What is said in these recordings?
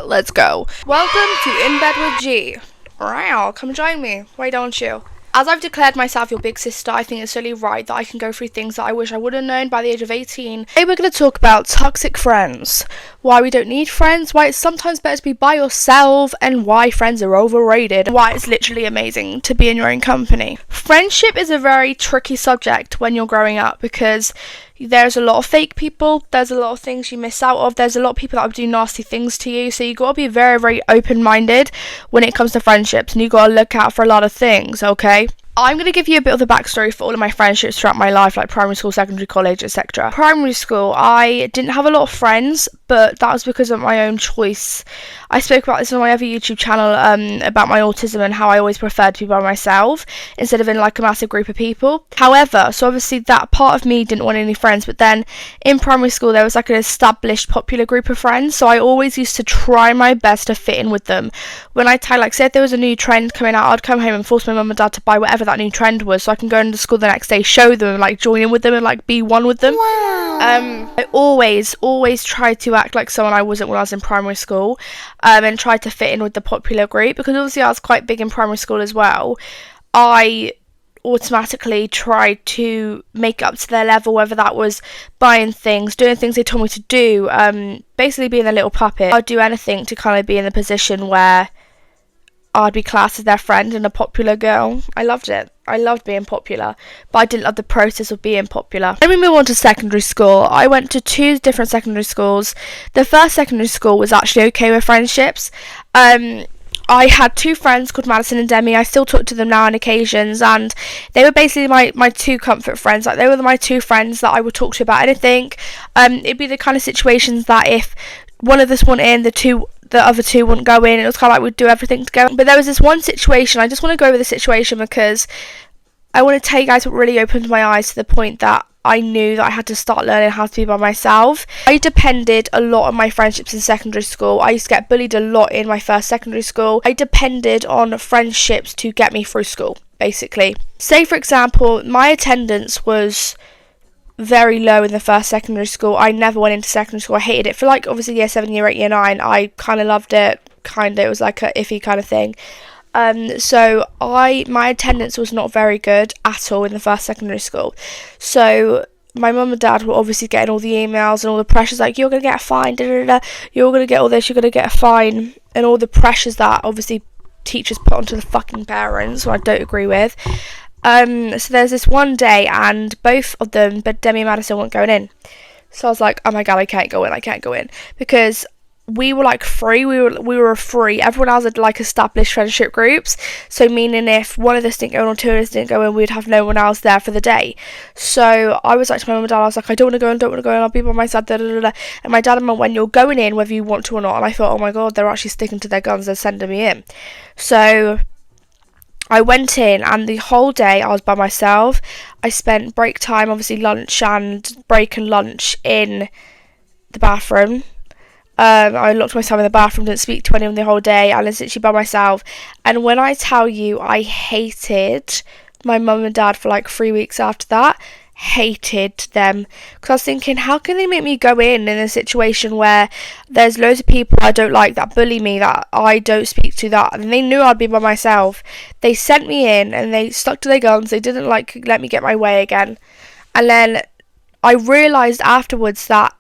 Let's go. Welcome to In Bed with G. Wow, come join me. Why don't you? As I've declared myself your big sister, I think it's only right that I can go through things that I wish I would have known by the age of 18. Today we're going to talk about toxic friends, why we don't need friends, why it's sometimes better to be by yourself, and why friends are overrated, and why it's literally amazing to be in your own company. Friendship is a very tricky subject when you're growing up because there's a lot of fake people, there's a lot of things you miss out of, there's a lot of people that will do nasty things to you, so you got to be very, very open-minded when it comes to friendships, and you got to look out for a lot of things, okay? I'm going to give you a bit of the backstory for all of my friendships throughout my life, like primary school, secondary, college, etc. Primary school, I didn't have a lot of friends, but that was because of my own choice. I spoke about this on my other YouTube channel about my autism and how I always preferred to be by myself instead of in like a massive group of people. However, so obviously that part of me didn't want any friends, but then in primary school there was like an established popular group of friends, so I always used to try my best to fit in with them. When I say if there was a new trend coming out, I'd come home and force my mum and dad to buy whatever that new trend was so I can go into school the next day, show them, like join in with them and like be one with them. Wow. I always tried to act like someone I wasn't when I was in primary school, and tried to fit in with the popular group because obviously I was quite big in primary school as well. I automatically tried to make up to their level, whether that was buying things, doing things they told me to do, basically being a little puppet. I'd do anything to kind of be in the position where I'd be classed as their friend and a popular girl. I loved it. I loved being popular, but I didn't love the process of being popular. Then we move on to secondary school. I went to 2 different secondary schools. The first secondary school was actually okay with friendships. I had 2 friends called Madison and Demi. I still talk to them now on occasions, and they were basically my 2 comfort friends. Like, they were my 2 friends that I would talk to about anything. It'd be the kind of situations that if one of us went in, the other 2 wouldn't go in. It was kind of like we'd do everything together. But there was this one situation, I just want to go over the situation because I want to tell you guys what really opened my eyes to the point that I knew that I had to start learning how to be by myself. I depended a lot on my friendships in secondary school. I used to get bullied a lot in my first secondary school. I depended on friendships to get me through school, basically. Say, for example, my attendance was very low in the first secondary school. I never went into secondary school. I hated it. For like obviously year 7, year 8, year 9, I kind of loved it. It was like a iffy kind of thing. So my attendance was not very good at all in the first secondary school. So my mum and dad were obviously getting all the emails and all the pressures, like, you're going to get a fine, you're going to get all this, you're going to get a fine, and all the pressures that obviously teachers put onto the fucking parents, who I don't agree with. So there's this one day, and both of them, but Demi and Madison, weren't going in. So I was like, oh my god, I can't go in, because we were like free. We were free. Everyone else had like established friendship groups. So meaning if one of us didn't go in or 2 of us didn't go in, we'd have no one else there for the day. So I was like to my mum and dad, I was like, I don't want to go in, I'll be by myself. And my dad and mum went, you're going in whether you want to or not. And I thought, oh my god, they're actually sticking to their guns. They're sending me in. So I went in, and the whole day I was by myself. I spent break time, obviously lunch and break and lunch, in the bathroom. I locked myself in the bathroom, didn't speak to anyone the whole day. I was literally by myself. And when I tell you, I hated my mum and dad for like 3 weeks after that. Hated them, because I was thinking, how can they make me go in a situation where there's loads of people I don't like, that bully me, that I don't speak to, that, and they knew I'd be by myself. They sent me in and they stuck to their guns. They didn't like let me get my way again. And then I realised afterwards that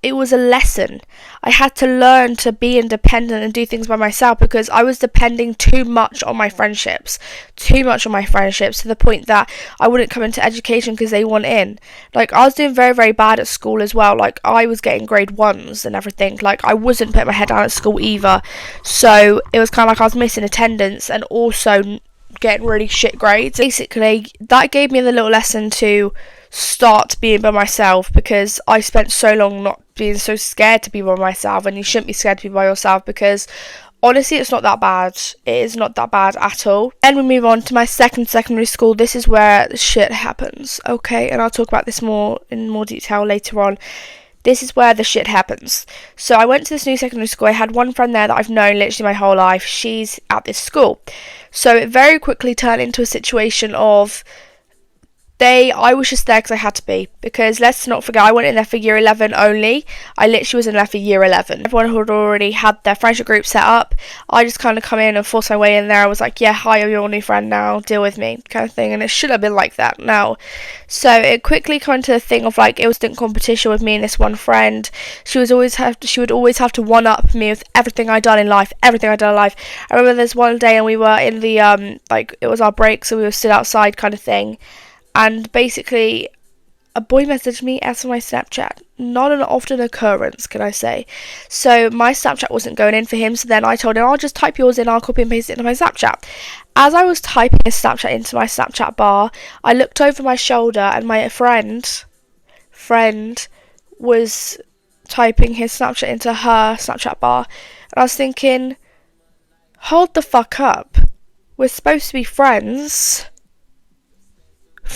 it was a lesson. I had to learn to be independent and do things by myself, because I was depending too much on my friendships to the point that I wouldn't come into education because they want in. Like, I was doing very, very bad at school as well. Like, I was getting grade 1s and everything. Like, I wasn't putting my head down at school either. So it was kind of like I was missing attendance and also getting really shit grades. Basically, that gave me the little lesson to start being by myself, because I spent so long not being so scared to be by myself, and you shouldn't be scared to be by yourself, because honestly it's not that bad. It is not that bad at all. Then we move on to my second secondary school. This is where the shit happens, okay, and I'll talk about this in more detail later on. This is where the shit happens. So I went to this new secondary school. I had one friend there that I've known literally my whole life. She's at this school. So it very quickly turned into a situation of I was just there because I had to be, because let's not forget I went in there for year 11 only. I literally was in there for year 11. Everyone had already had their friendship group set up. I just kind of come in and force my way in there. I was like, yeah, hi, I'm your new friend now, deal with me, kind of thing. And it should have been like that now. So it quickly came to the thing of like, it was instant competition with me and this one friend. She would always have to one up me with everything I'd done in life. I remember there's one day and we were in the like, it was our break, so we were stood outside kind of thing. And basically, a boy messaged me as for my Snapchat. Not an often occurrence, can I say. So my Snapchat wasn't going in for him, so then I told him, I'll just type yours in, I'll copy and paste it into my Snapchat. As I was typing his Snapchat into my Snapchat bar, I looked over my shoulder and my friend was typing his Snapchat into her Snapchat bar. And I was thinking, hold the fuck up. We're supposed to be friends,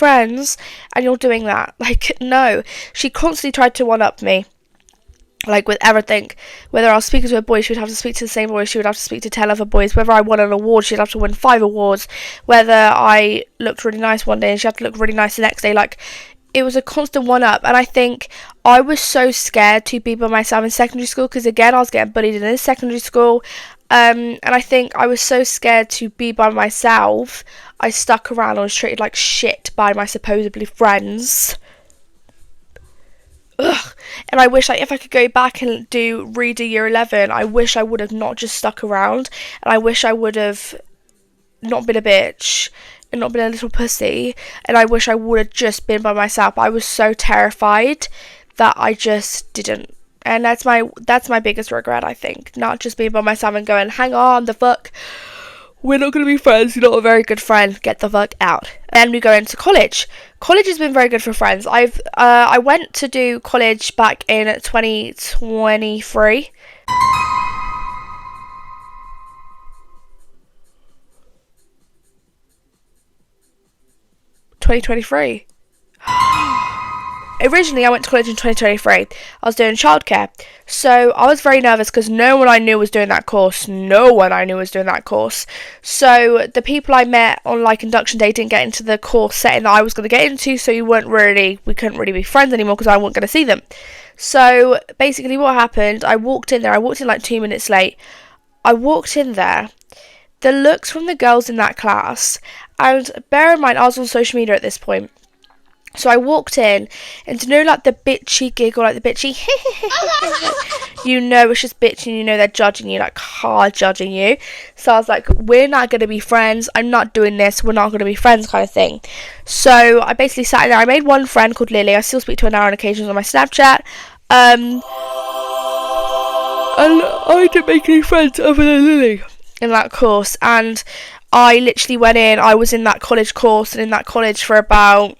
and you're doing that. Like, no. She constantly tried to one up me, like with everything. Whether I was speaking to a boy, she would have to speak to the same boy, she would have to speak to 10 other boys. Whether I won an award, she'd have to win 5 awards. Whether I looked really nice one day and she had to look really nice the next day. Like, it was a constant one up. And I think I was so scared to be by myself in secondary school, because again, I was getting bullied in this secondary school. And I think I was so scared to be by myself, I stuck around and was treated like shit by my supposedly friends. Ugh. And I wish, like, if I could go back and redo year 11, I wish I would have not just stuck around, and I wish I would have not been a bitch and not been a little pussy, and I wish I would have just been by myself. I was so terrified that I just didn't. And that's my biggest regret, I think. Not just being by myself and going, hang on, the fuck, we're not going to be friends, you're not a very good friend, get the fuck out. Then we go into college. College has been very good for friends. I went to do college back in 2023. Originally, I went to college in 2023. I was doing childcare. So I was very nervous because no one I knew was doing that course. So the people I met on like induction day didn't get into the course setting that I was going to get into. So we couldn't really be friends anymore because I wasn't going to see them. So basically what happened, I walked in like 2 minutes late. I walked in there. The looks from the girls in that class, and bear in mind I was on social media at this point. So I walked in, and to know, like, the bitchy giggle, like the bitchy, you know it's just bitchy, and you know they're judging you, like, hard judging you. So I was like, we're not going to be friends, I'm not doing this, we're not going to be friends, kind of thing. So I basically sat in there. I made one friend called Lily. I still speak to her now on occasions on my Snapchat. And I didn't make any friends other than Lily in that course. And I literally went in, I was in that college course, and in that college for about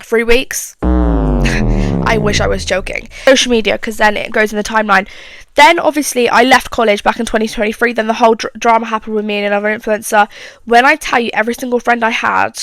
3 weeks. I wish I was joking. Social media, because then it goes in the timeline. Then obviously I left college back in 2023. Then the whole drama happened with me and another influencer. When I tell you every single friend I had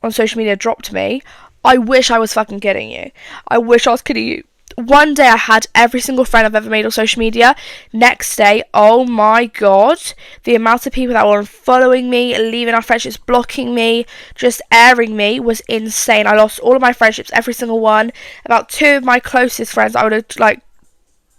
on social media dropped me, I wish I was fucking kidding you. I wish I was kidding you. One day I had every single friend I've ever made on social media. Next day, oh my god, the amount of people that were following me, leaving our friendships, blocking me, just airing me was insane. I lost all of my friendships, every single one. About 2 of my closest friends I would have like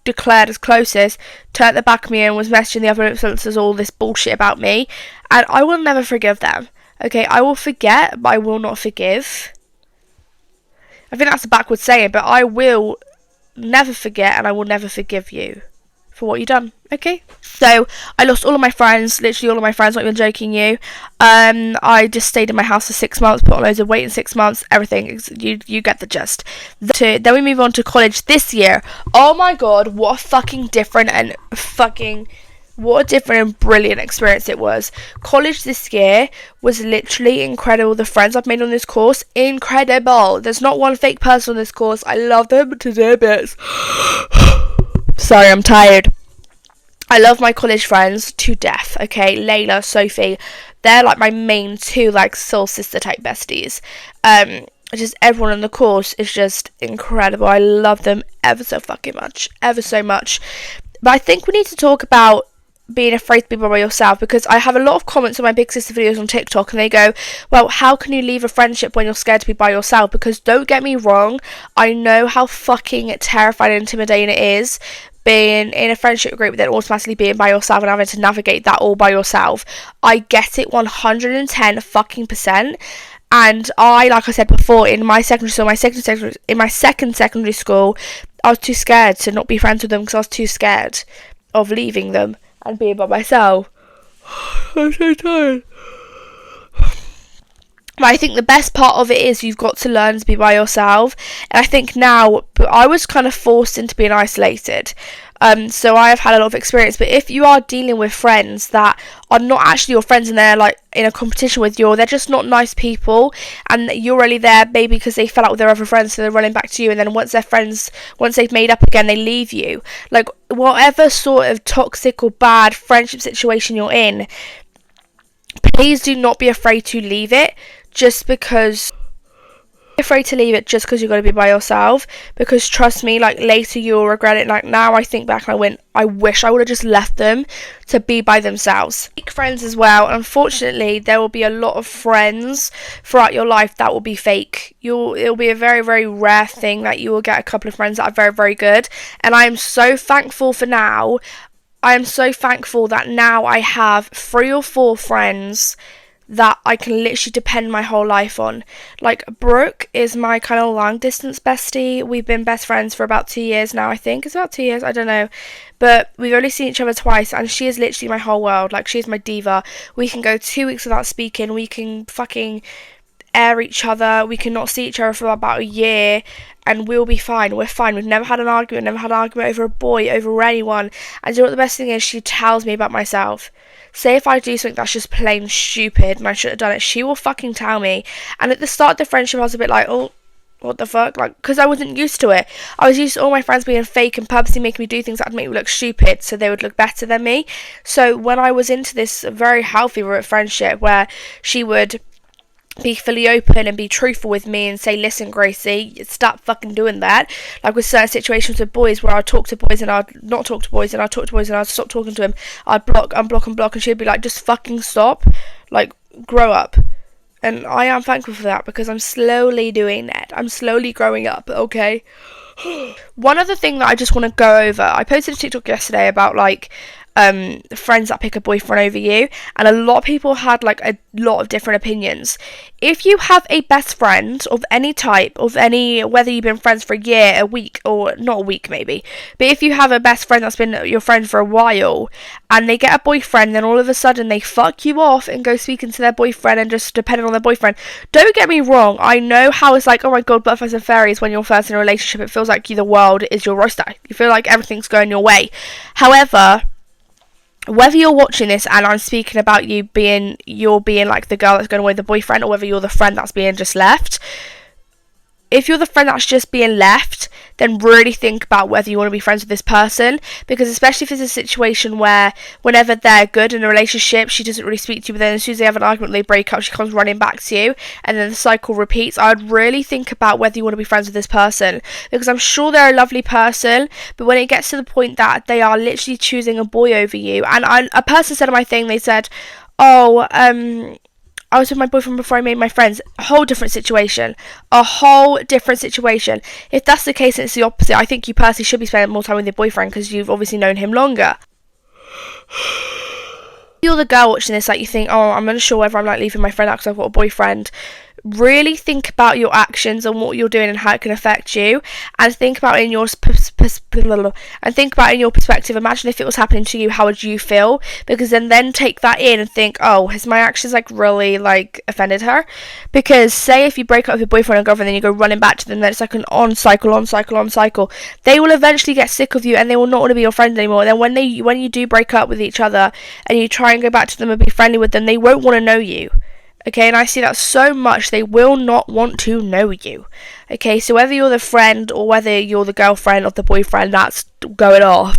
declared as closest turned their back on me and was messaging the other influencers all this bullshit about me, and I will never forgive them. Okay, I will forget, but I will not forgive. I think that's a backwards saying, but I will never forget, and I will never forgive you for what you done. Okay, so I lost all of my friends, literally all of my friends, not even joking you. I just stayed in my house for 6 months, put on loads of weight in 6 months, everything. You get the gist. Then we move on to college this year. Oh my god, what a different and brilliant experience it was. College this year was literally incredible. The friends I've made on this course, incredible. There's not one fake person on this course. I love them to their bits. Sorry, I'm tired. I love my college friends to death, okay? Layla, Sophie, they're like my main 2, like, soul sister type besties. Just everyone in the course is just incredible. I love them ever so fucking much. Ever so much. But I think we need to talk about being afraid to be by yourself, because I have a lot of comments on my big sister videos on TikTok and they go, well, how can you leave a friendship when you're scared to be by yourself? Because don't get me wrong, I know how fucking terrifying and intimidating it is being in a friendship group, then automatically being by yourself and having to navigate that all by yourself. I get it 110 fucking percent. And I, like I said before, in my secondary school, in my second secondary school, I was too scared to not be friends with them because I was too scared of leaving them and being by myself. I'm so tired. But I think the best part of it is you've got to learn to be by yourself. And I think now, I was kind of forced into being isolated. So I have had a lot of experience. But if you are dealing with friends that are not actually your friends and they're like in a competition with you, or they're just not nice people, and you're really there maybe because they fell out with their other friends, so they're running back to you, and then once they've made up again, they leave you. Like, whatever sort of toxic or bad friendship situation you're in, please do not be afraid to leave it just because you're going to be by yourself, because trust me, like, later you'll regret it. Like, now I think back and I wish I would have just left them to be by themselves. Make friends as well. Unfortunately, there will be a lot of friends throughout your life that will be fake. It'll be a very, very rare thing that you will get a couple of friends that are very, very good. And I am so thankful for now. I am so thankful that now I have 3 or 4 friends that I can literally depend my whole life on. Like, Brooke is my kind of long distance bestie. We've been best friends for about 2 years now, I think. It's about 2 years, I don't know. But we've only seen each other twice, and she is literally my whole world. Like, she's my diva. We can go 2 weeks without speaking. We can fucking air each other. We can not see each other for about a year, and we'll be fine. We're fine. We've never had an argument. Over a boy, over anyone. And you know what the best thing is? She tells me about myself. Say if I do something that's just plain stupid and I should have done it, she will fucking tell me. And at the start of the friendship, I was a bit like, oh, what the fuck? Like, because I wasn't used to it. I was used to all my friends being fake and purposely making me do things that would make me look stupid so they would look better than me. So when I was into this very healthy friendship where she would be fully open and be truthful with me and say, listen, Gracie, stop fucking doing that. Like, with certain situations with boys where I'd talk to boys and I'd not talk to boys, and I'd talk to boys and I'd stop talking to him, I'd block, unblock, and she'd be like, just fucking stop, like, grow up. And I am thankful for that, because I'm slowly doing that. I'm slowly growing up, okay? One other thing that I just want to go over, I posted a TikTok yesterday about, like, friends that pick a boyfriend over you, and a lot of people had like a lot of different opinions. If you have a best friend of any type, whether you've been friends for a year, a week, or not a week maybe, but if you have a best friend that's been your friend for a while and they get a boyfriend, then all of a sudden they fuck you off and go speaking to their boyfriend and just depending on their boyfriend. Don't get me wrong, I know how it's like, oh my god, butterflies and fairies, when you're first in a relationship, it feels like the world is your roster. You feel like everything's going your way. However, whether you're watching this and I'm speaking about you're being like the girl that's going away with the boyfriend, or whether you're the friend that's being just left, if you're the friend that's just being left, then really think about whether you want to be friends with this person. Because especially if it's a situation where whenever they're good in a relationship, she doesn't really speak to you, but then as soon as they have an argument, they break up, she comes running back to you, and then the cycle repeats. I would really think about whether you want to be friends with this person, because I'm sure they're a lovely person, but when it gets to the point that they are literally choosing a boy over you, and a person said on my thing, they said, oh, I was with my boyfriend before I made my friends. A whole different situation. If that's the case and it's the opposite, I think you personally should be spending more time with your boyfriend, because you've obviously known him longer. You're the girl watching this, like, you think, oh, I'm unsure whether I'm like leaving my friend out because I've got a boyfriend. Really think about your actions and what you're doing and how it can affect you, and think about it in your perspective. Imagine if it was happening to you, how would you feel? Because then take that in and think, oh, has my actions like really like offended her? Because say if you break up with your boyfriend or girlfriend, then you go running back to them, then it's like an on cycle. They will eventually get sick of you and they will not want to be your friend anymore. And then when you do break up with each other and you try and go back to them and be friendly with them, they won't want to know you. Okay, and I see that so much, they will not want to know you. Okay, so whether you're the friend or whether you're the girlfriend or the boyfriend that's going off,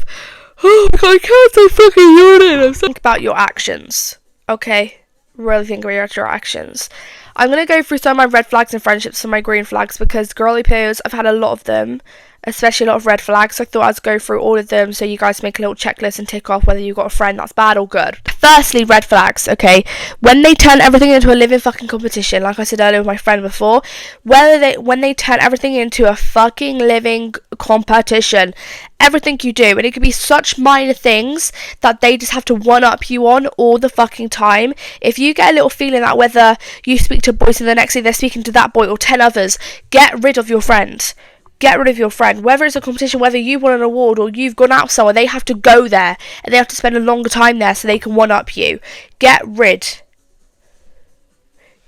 oh my god, I can't say fucking urinating. Think about your actions. Okay, really think about your actions. I'm going to go through some of my red flags in friendships and my green flags, because girly poos, I've had a lot of them. especially a lot of red flags. So I thought I'd go through all of them so you guys make a little checklist and tick off whether you've got a friend that's bad or good. Firstly, red flags, okay? When they turn everything into a living fucking competition, like I said earlier with my friend before, when they turn everything into a fucking living competition, everything you do, and it could be such minor things that they just have to one-up you on all the fucking time. If you get a little feeling that whether you speak to boys and the next day they're speaking to that boy or 10 others, get rid of your friend. Get rid of your friend. Whether it's a competition, whether you won an award or you've gone out somewhere, they have to go there and they have to spend a longer time there so they can one-up you. Get rid.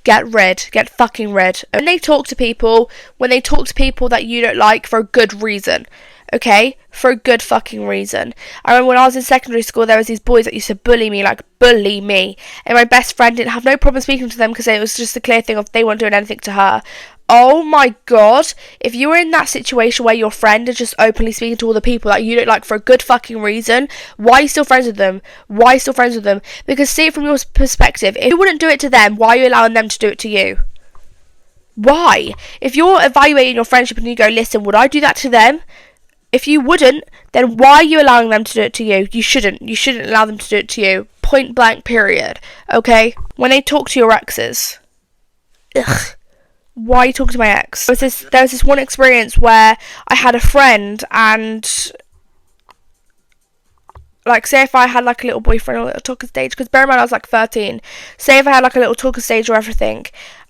Get fucking rid. When they talk to people that you don't like for a good reason, okay? For a good fucking reason. I remember when I was in secondary school, there was these boys that used to bully me, and my best friend didn't have no problem speaking to them because it was just a clear thing of they weren't doing anything to her. Oh my god, if you were in that situation where your friend is just openly speaking to all the people that you don't like for a good fucking reason, why are you still friends with them? Because see it from your perspective. If you wouldn't do it to them, why are you allowing them to do it to you? Why? If you're evaluating your friendship and you go, listen, would I do that to them? If you wouldn't, then why are you allowing them to do it to you? You shouldn't allow them to do it to you. Point blank, period. Okay? When they talk to your exes. Ugh. Why are you talking to my ex? There was this one experience where I had a friend and, like, say if I had, like, a little boyfriend or a little talking stage, because bear in mind I was, like, 13. Say if I had, like, a little talking stage or everything,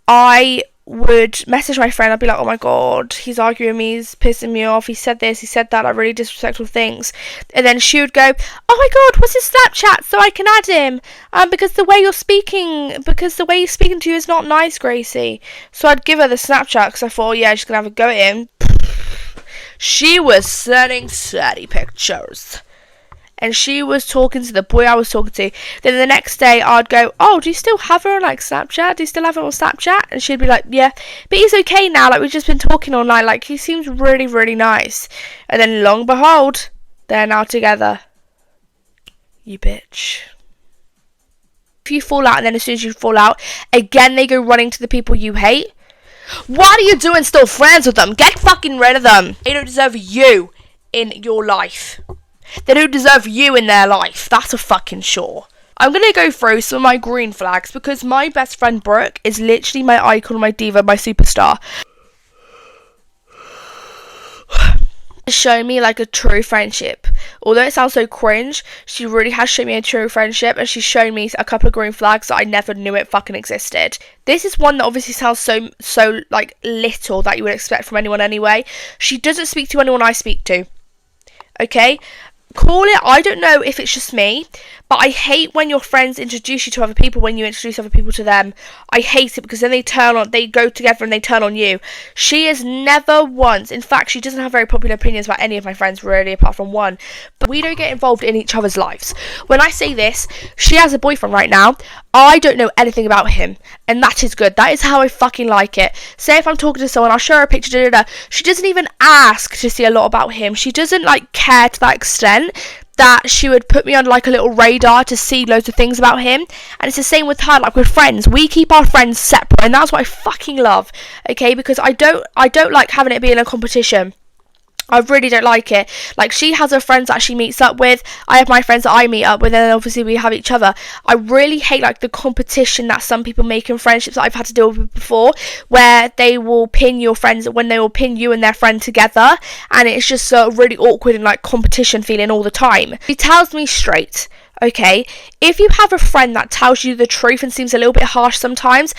I would message my friend. I'd be like, oh my god, he's arguing with me, he's pissing me off, he said this, he said that, like really disrespectful things. And then she would go, oh my god, what's his Snapchat so I can add him? Because the way you're speaking to you is not nice, Gracie. So I'd give her the Snapchat because I thought, oh yeah, she's gonna have a go at him. She was sending slutty pictures. And she was talking to the boy I was talking to. Then the next day I'd go, oh, do you still have her on like Snapchat? Do you still have her on Snapchat? And she'd be like, yeah, but he's okay now, like we've just been talking all night, like he seems really, really nice. And then long and behold, they're now together. You bitch. If you fall out and then as soon as you fall out, again they go running to the people you hate. What are you doing still friends with them? Get fucking rid of them. They don't deserve you in your life. They don't deserve you in their life. That's a fucking sure. I'm going to go through some of my green flags because my best friend Brooke is literally my icon, my diva, my superstar. Shown me like a true friendship. Although it sounds so cringe, she really has shown me a true friendship and she's shown me a couple of green flags that I never knew it fucking existed. This is one that obviously sounds so like little that you would expect from anyone anyway. She doesn't speak to anyone I speak to. Okay? Call it, I don't know if it's just me, but I hate when your friends introduce you to other people when you introduce other people to them. I hate it because then they go together and they turn on you. She has never once, in fact, she doesn't have very popular opinions about any of my friends really, apart from one, but we don't get involved in each other's lives. When I say this, she has a boyfriend right now. I don't know anything about him, and that is good. That is how I fucking like it. Say if I'm talking to someone, I'll show her a picture, she doesn't even ask to see a lot about him. She doesn't like care to that extent that she would put me on like a little radar to see loads of things about him. And it's the same with her, like with friends. We keep our friends separate, and that's what I fucking love. Okay, because I don't like having it be in a competition. I really don't like it. Like, she has her friends that she meets up with. I have my friends that I meet up with, and then obviously we have each other. I really hate, like, the competition that some people make in friendships that I've had to deal with before, where they will pin your friends, when they will pin you and their friend together, and it's just really awkward and, like, competition feeling all the time. She tells me straight, okay, if you have a friend that tells you the truth and seems a little bit harsh sometimes,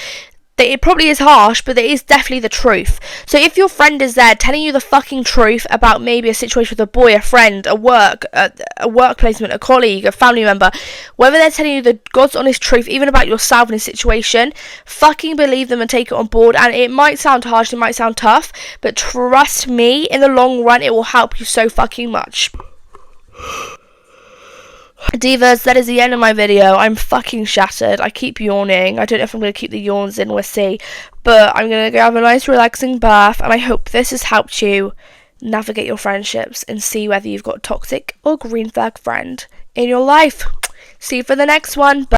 it probably is harsh, but it is definitely the truth. So if your friend is there telling you the fucking truth about maybe a situation with a boy, a friend, a work placement, a colleague, a family member, whether they're telling you the God's honest truth, even about yourself in a situation, fucking believe them and take it on board. And it might sound harsh, it might sound tough, but trust me, in the long run, it will help you so fucking much. Divas, that is the end of my video. I'm fucking shattered. I keep yawning. I don't know if I'm going to keep the yawns in, we'll see. But I'm going to go have a nice relaxing bath, and I hope this has helped you navigate your friendships and see whether you've got a toxic or green flag friend in your life. See you for the next one. Bye.